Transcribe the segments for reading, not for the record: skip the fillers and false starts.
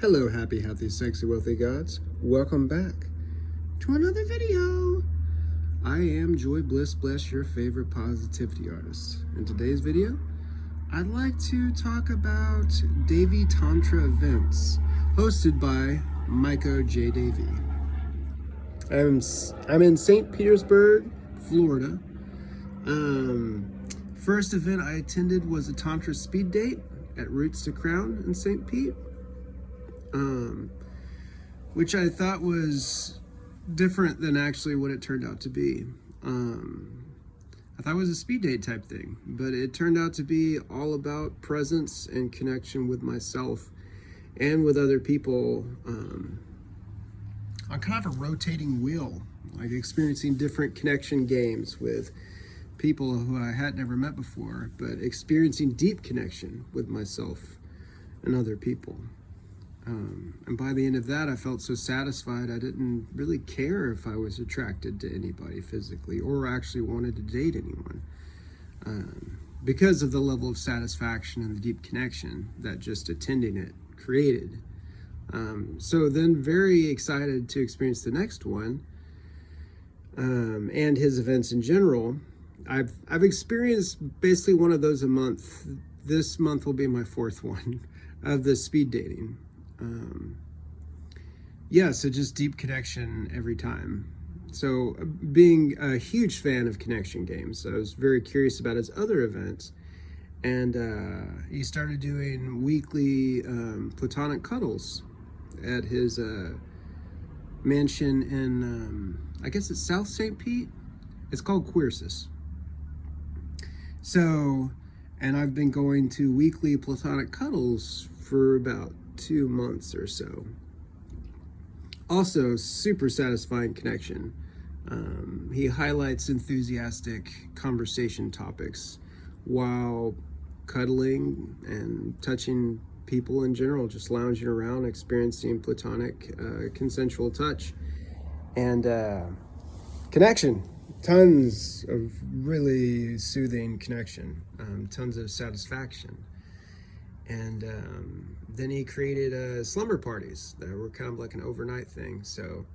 Hello, happy, healthy, sexy, wealthy gods. Welcome back to another video. I am Joy Bliss Bless, your favorite positivity artist. In today's video, I'd like to talk about DEVI Tantra events hosted by Micah J. DEVI. I'm in St. Petersburg, Florida. First event I attended was a Tantra speed date at Roots to Crown in St. Pete. Which I thought was different than actually what it turned out to be. I thought it was a speed date type thing, but it turned out to be all about presence and connection with myself and with other people on kind of a rotating wheel, like experiencing different connection games with people who I had never met before, but experiencing deep connection with myself and other people. And by the end of that, I felt so satisfied I didn't really care if I was attracted to anybody physically or actually wanted to date anyone, because of the level of satisfaction and the deep connection that just attending it created. So then very excited to experience the next one, and his events in general. I've experienced basically one of those a month. This month will be my fourth one of the speed dating. So just deep connection every time. So being a huge fan of connection games, I was very curious about his other events. And he started doing weekly platonic cuddles at his mansion in, I guess it's South St. Pete. It's called Queersis. So, and I've been going to weekly platonic cuddles for about 2 months or so. Also, super satisfying connection. He highlights enthusiastic conversation topics while cuddling and touching people in general, just lounging around, experiencing platonic, consensual touch and connection. Tons of really soothing connection, tons of satisfaction. And then he created slumber parties that were kind of like an overnight thing. So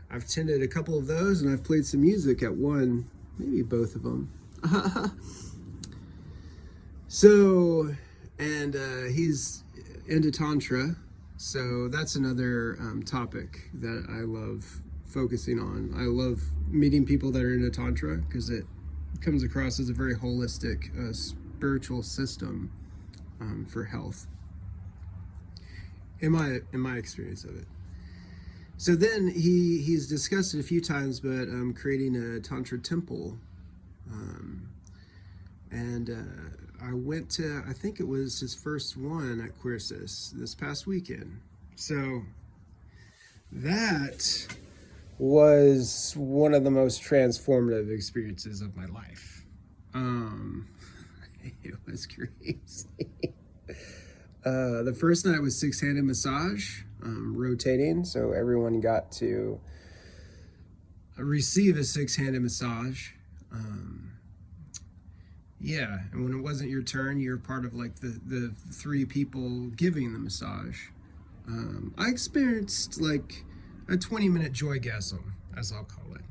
I've attended a couple of those, and I've played some music at one, maybe both of them. So, and he's into Tantra. So that's another topic that I love focusing on. I love meeting people that are into Tantra because it comes across as a very holistic spiritual system for health, in my experience of it. So then he's discussed it a few times, but creating a Tantra temple, and I went to, I think it was his first one at Queersis this past weekend. So that was one of the most transformative experiences of my life. It was crazy. The first night was 6-handed massage, rotating, so everyone got to receive a 6-handed massage. And when it wasn't your turn, you're part of like the 3 people giving the massage. I experienced like a 20-minute joygasm, as I'll call it.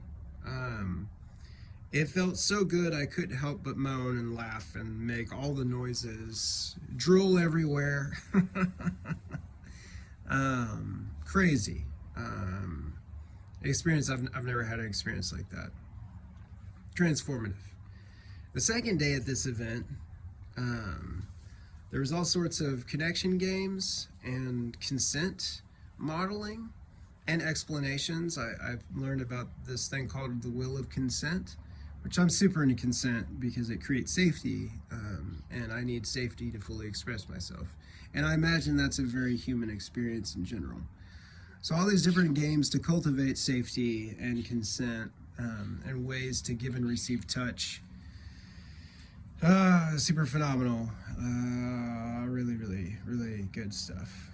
It felt so good I couldn't help but moan and laugh and make all the noises, drool everywhere. Crazy. Experience, I've never had an experience like that. Transformative. The second day at this event, there was all sorts of connection games and consent modeling and explanations. I've learned about this thing called the wheel of consent, which I'm super into consent because it creates safety, and I need safety to fully express myself. And I imagine that's a very human experience in general. So all these different games to cultivate safety and consent, and ways to give and receive touch. Super phenomenal. Really, really, really good stuff.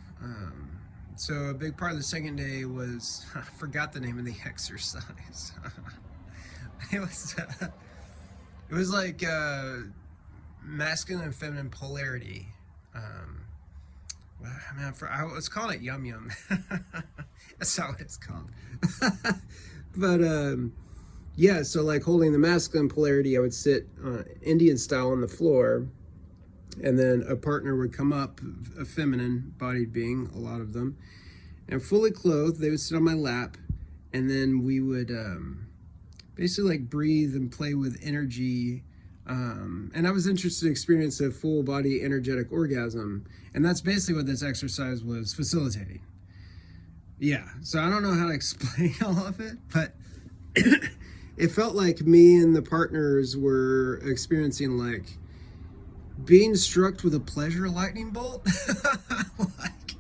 So a big part of the second day was, I forgot the name of the exercise. It was like masculine and feminine polarity, Man, let's call it Yum Yum. That's not what it's called. But yeah, so like holding the masculine polarity, I would sit Indian style on the floor, and then a partner would come up, a feminine bodied being, a lot of them, and fully clothed. They would sit on my lap, and then we would basically like breathe and play with energy. And I was interested to experience a full body energetic orgasm, and that's basically what this exercise was facilitating. Yeah, so I don't know how to explain all of it, but it felt like me and the partners were experiencing like being struck with a pleasure lightning bolt. Like,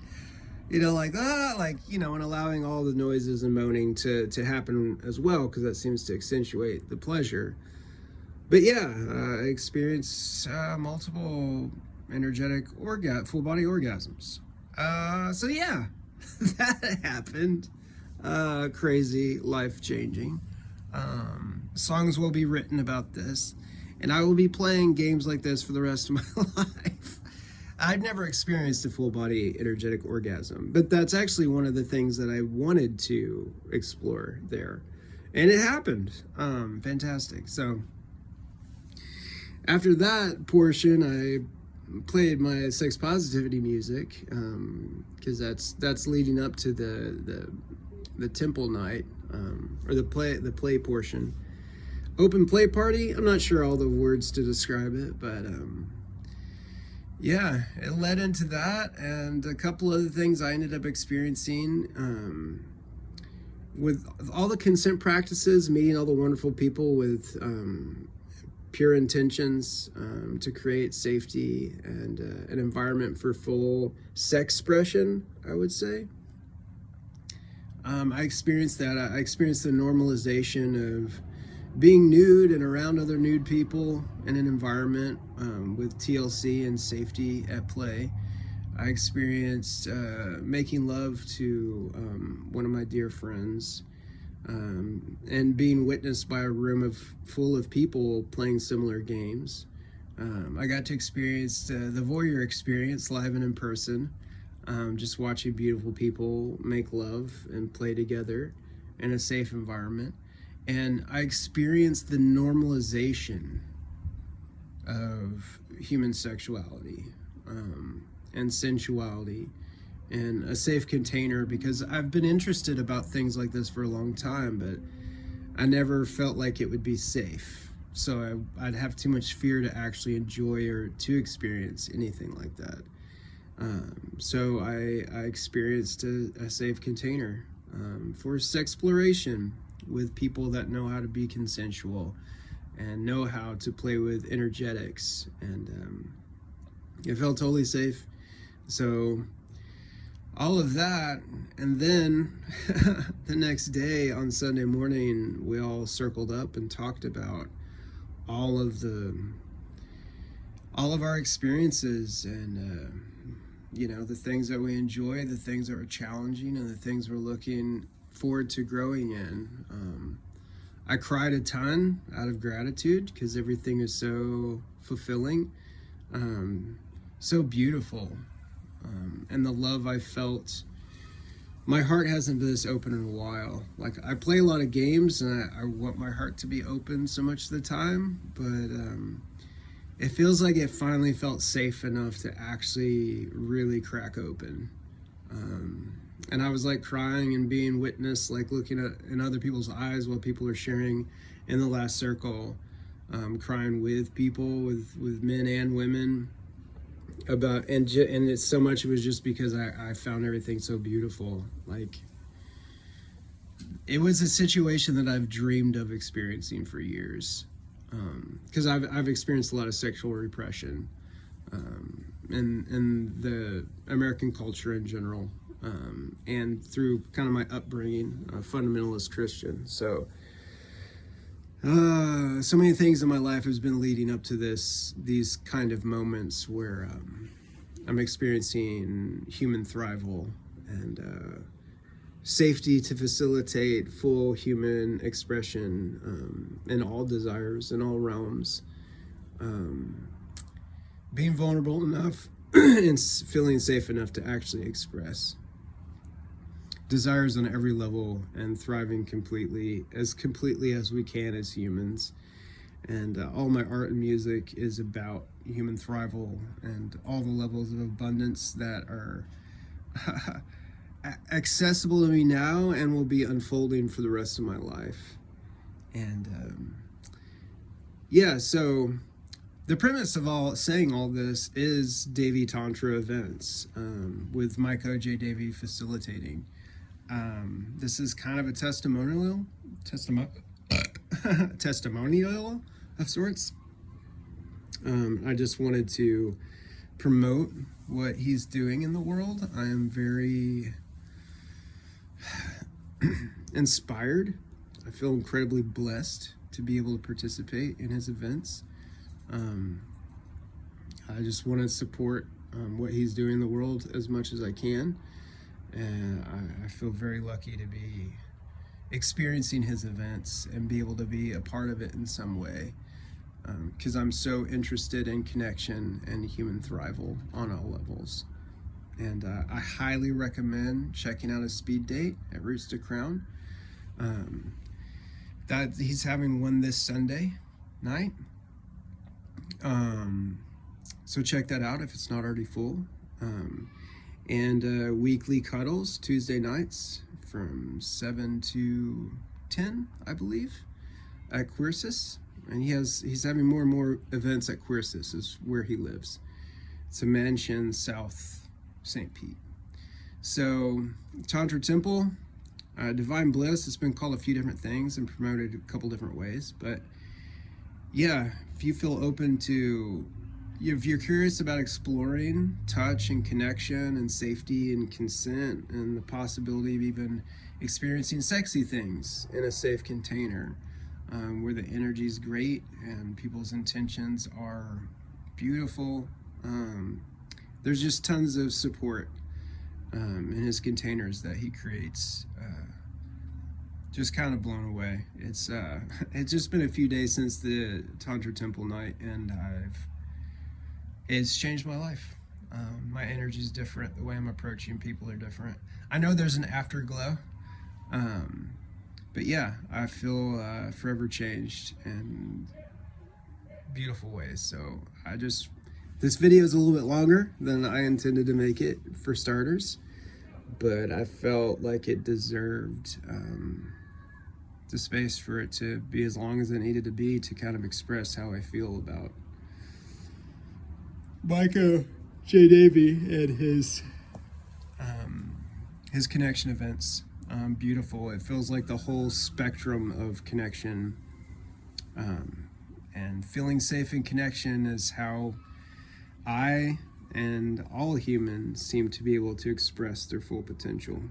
and allowing all the noises and moaning to happen as well, because that seems to accentuate the pleasure. But yeah, I experienced multiple energetic full body orgasms. So yeah, that happened. Crazy, life-changing. Songs will be written about this, and I will be playing games like this for the rest of my life. I'd never experienced a full body energetic orgasm, but that's actually one of the things that I wanted to explore there. And it happened. Fantastic. So after that portion, I played my sex positivity music, because that's leading up to the temple night, or the play portion. Open play party. I'm not sure all the words to describe it, but yeah, it led into that and a couple other things I ended up experiencing, with all the consent practices, meeting all the wonderful people with pure intentions to create safety and an environment for full sex expression, I would say. I experienced that. I experienced the normalization of being nude and around other nude people in an environment with TLC and safety at play. I experienced making love to one of my dear friends, and being witnessed by a room full of people playing similar games. I got to experience the voyeur experience live and in person, just watching beautiful people make love and play together in a safe environment. And I experienced the normalization of human sexuality and sensuality and a safe container, because I've been interested about things like this for a long time, but I never felt like it would be safe. So I'd have too much fear to actually enjoy or to experience anything like that. So I experienced a safe container for sexploration with people that know how to be consensual and know how to play with energetics, and it felt totally safe. So all of that, and then the next day on Sunday morning, we all circled up and talked about all of our experiences, and the things that we enjoy, the things that are challenging, and the things we're looking forward to growing in. I cried a ton out of gratitude because everything is so fulfilling, so beautiful, and the love I felt. My heart hasn't been this open in a while. Like, I play a lot of games and I want my heart to be open so much of the time, but it feels like it finally felt safe enough to actually really crack open. And I was like crying and being witnessed, like looking in other people's eyes while people are sharing in the last circle, crying with people, with men and women about, and it's so much, it was just because I found everything so beautiful. Like, it was a situation that I've dreamed of experiencing for years, because I've experienced a lot of sexual repression in the American culture in general, and through kind of my upbringing, fundamentalist Christian. So so many things in my life has been leading up to these kind of moments where I'm experiencing human thrival and safety to facilitate full human expression in all desires, in all realms. Being vulnerable enough and feeling safe enough to actually express desires on every level and thriving completely as we can as humans. And all my art and music is about human thrival and all the levels of abundance that are accessible to me now and will be unfolding for the rest of my life. And yeah, so the premise of saying all this is DEVI Tantra events, with Michael J. DEVI facilitating. This is kind of a testimonial of sorts. I just wanted to promote what he's doing in the world. I am very inspired. I feel incredibly blessed to be able to participate in his events. I just want to support what he's doing in the world as much as I can. And I feel very lucky to be experiencing his events and be able to be a part of it in some way, because I'm so interested in connection and human thrival on all levels. And I highly recommend checking out his speed date at Roots to Crown. That he's having one this Sunday night. So check that out if it's not already full. And weekly cuddles Tuesday nights from 7 to 10, I believe, at Queersis. And he's having more and more events at Queersis, is where he lives. It's a mansion south St. Pete. So Tantra Temple, Divine Bliss, it's been called a few different things and promoted a couple different ways. But yeah, if you feel open to, if you're curious about exploring touch and connection and safety and consent and the possibility of even experiencing sexy things in a safe container, where the energy is great and people's intentions are beautiful, there's just tons of support in his containers that he creates. Just kind of blown away. It's just been a few days since the Tantra Temple night, and it's changed my life. My energy is different. The way I'm approaching people are different. I know there's an afterglow, but yeah, I feel forever changed in beautiful ways. So this video is a little bit longer than I intended to make it, for starters, but I felt like it deserved the space for it to be as long as it needed to be, to kind of express how I feel about Michael J. DEVI and his connection events. Beautiful. It feels like the whole spectrum of connection, and feeling safe in connection is how I and all humans seem to be able to express their full potential.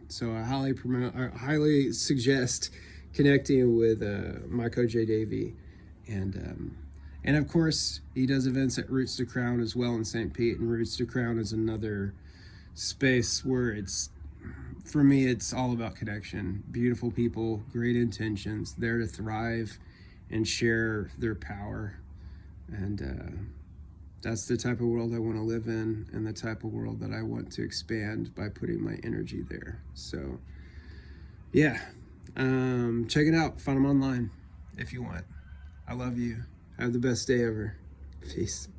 So I highly suggest connecting with Michael J. DEVI, and of course he does events at Roots to Crown as well in St. Pete. And Roots to Crown is another space where for me, it's all about connection. Beautiful people, great intentions, there to thrive and share their power. And that's the type of world I want to live in, and the type of world that I want to expand by putting my energy there. So yeah, check it out. Find them online if you want. I love you. Have the best day ever. Peace.